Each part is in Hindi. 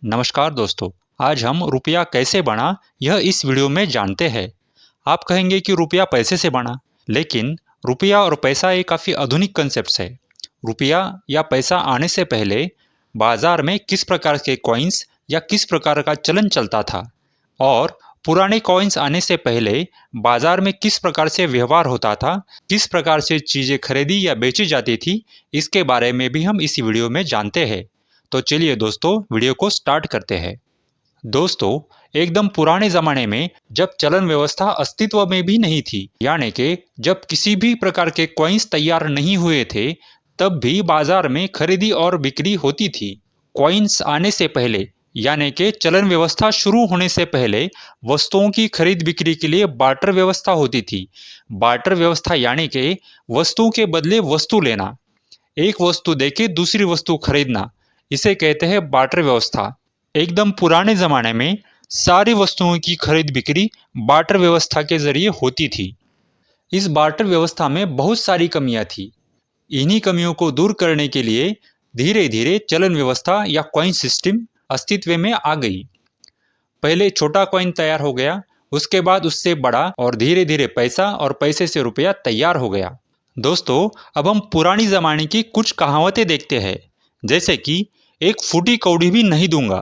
नमस्कार दोस्तों। आज हम रुपया कैसे बना यह इस वीडियो में जानते हैं। आप कहेंगे कि रुपया पैसे से बना, लेकिन रुपया और पैसा एक काफ़ी आधुनिक कंसेप्ट है। रुपया या पैसा आने से पहले बाजार में किस प्रकार के कॉइन्स या किस प्रकार का चलन चलता था, और पुराने कॉइन्स आने से पहले बाजार में किस प्रकार से व्यवहार होता था, किस प्रकार से चीज़ें खरीदी या बेची जाती थी, इसके बारे में भी हम इस वीडियो में जानते हैं। तो चलिए दोस्तों, वीडियो को स्टार्ट करते हैं। दोस्तों, एकदम पुराने ज़माने में जब चलन व्यवस्था अस्तित्व में भी नहीं थी, यानी कि जब किसी भी प्रकार के कॉइन्स तैयार नहीं हुए थे, तब भी बाजार में खरीदी और बिक्री होती थी। कॉइन्स आने से पहले, यानी कि चलन व्यवस्था शुरू होने से पहले, वस्तुओं की खरीद बिक्री के लिए बार्टर व्यवस्था होती थी। बार्टर व्यवस्था यानी कि वस्तुओं के बदले वस्तु लेना, एक वस्तु देके दूसरी वस्तु खरीदना, इसे कहते हैं बार्टर व्यवस्था। एकदम पुराने ज़माने में सारी वस्तुओं की खरीद बिक्री बार्टर व्यवस्था के जरिए होती थी। इस बार्टर व्यवस्था में बहुत सारी कमियां थी। इन्हीं कमियों को दूर करने के लिए धीरे धीरे चलन व्यवस्था या कॉइन सिस्टम अस्तित्व में आ गई। पहले छोटा कॉइन तैयार हो गया, उसके बाद उससे बड़ा, और धीरे धीरे पैसा और पैसे से रुपया तैयार हो गया। दोस्तों, अब हम पुरानी ज़माने की कुछ कहावतें देखते हैं, जैसे कि एक फूटी कौड़ी भी नहीं दूंगा,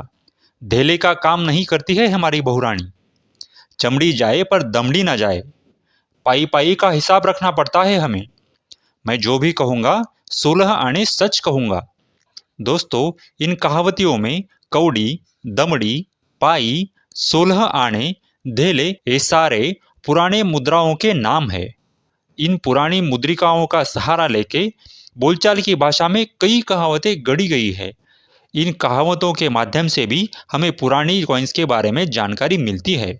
ढेले का काम नहीं करती है हमारी बहुरानी, चमड़ी जाए पर दमड़ी ना जाए, पाई पाई का हिसाब रखना पड़ता है हमें, मैं जो भी कहूँगा 16 आने सच कहूँगा। दोस्तों, इन कहावतियों में कौड़ी, दमड़ी, पाई, 16 आने, ढेले ये सारे पुराने मुद्राओं के नाम है। इन पुरानी मुद्रिकाओं का सहारा लेके बोलचाल की भाषा में कई कहावतें गढ़ी गई है। इन कहावतों के माध्यम से भी हमें पुरानी कॉइन्स के बारे में जानकारी मिलती है।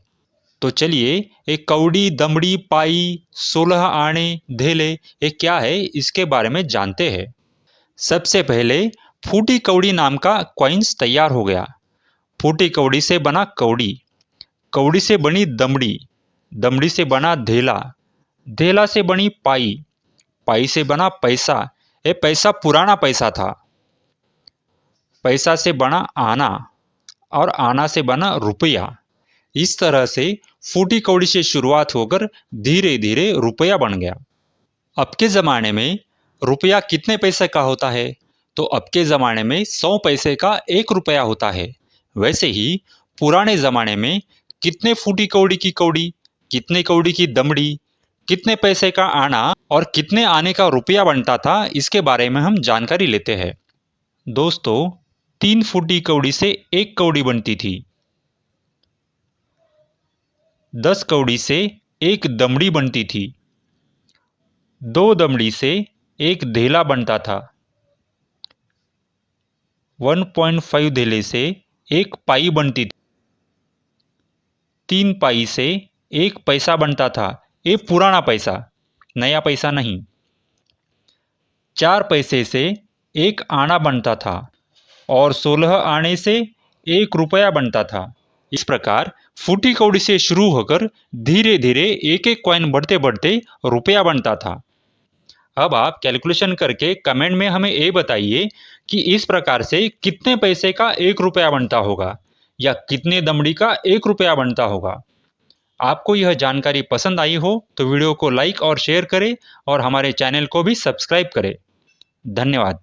तो चलिए, एक कौड़ी, दमड़ी, पाई, 16 आने, ढेले ये क्या है, इसके बारे में जानते हैं। सबसे पहले फूटी कौड़ी नाम का कॉइन्स तैयार हो गया। फूटी कौड़ी से बना कौड़ी, कौड़ी से बनी दमड़ी, दमड़ी से बना ढेला, ढेला से बनी पाई, पाई से बना पैसा, ये पैसा पुराना पैसा था। पैसा से बना आना, और आना से बना रुपया। इस तरह से फूटी कौड़ी से शुरुआत होकर धीरे धीरे रुपया बन गया। अब के ज़माने में रुपया कितने पैसे का होता है? तो अब के ज़माने में 100 पैसे का 1 रुपया होता है। वैसे ही पुराने ज़माने में कितने फूटी कौड़ी की कौड़ी, कितने कौड़ी की दमड़ी, कितने पैसे का आना और कितने आने का रुपया बनता था, इसके बारे में हम जानकारी लेते हैं। दोस्तों, 3 फूटी कौड़ी से 1 कौड़ी बनती थी। 10 कौड़ी से 1 दमड़ी बनती थी। 2 दमड़ी से 1 ढेला बनता था। 1.5 ढेले से 1 पाई बनती थी। 3 पाई से 1 पैसा बनता था, ये पुराना पैसा, नया पैसा नहीं। 4 पैसे से 1 आना बनता था, और 16 आने से 1 रुपया बनता था। इस प्रकार फूटी कौड़ी से शुरू होकर धीरे धीरे एक एक कॉइन बढ़ते बढ़ते रुपया बनता था। अब आप कैलकुलेशन करके कमेंट में हमें ये बताइए कि इस प्रकार से कितने पैसे का 1 रुपया बनता होगा, या कितने दमड़ी का 1 रुपया बनता होगा। आपको यह जानकारी पसंद आई हो तो वीडियो को लाइक और शेयर करें, और हमारे चैनल को भी सब्सक्राइब करें। धन्यवाद।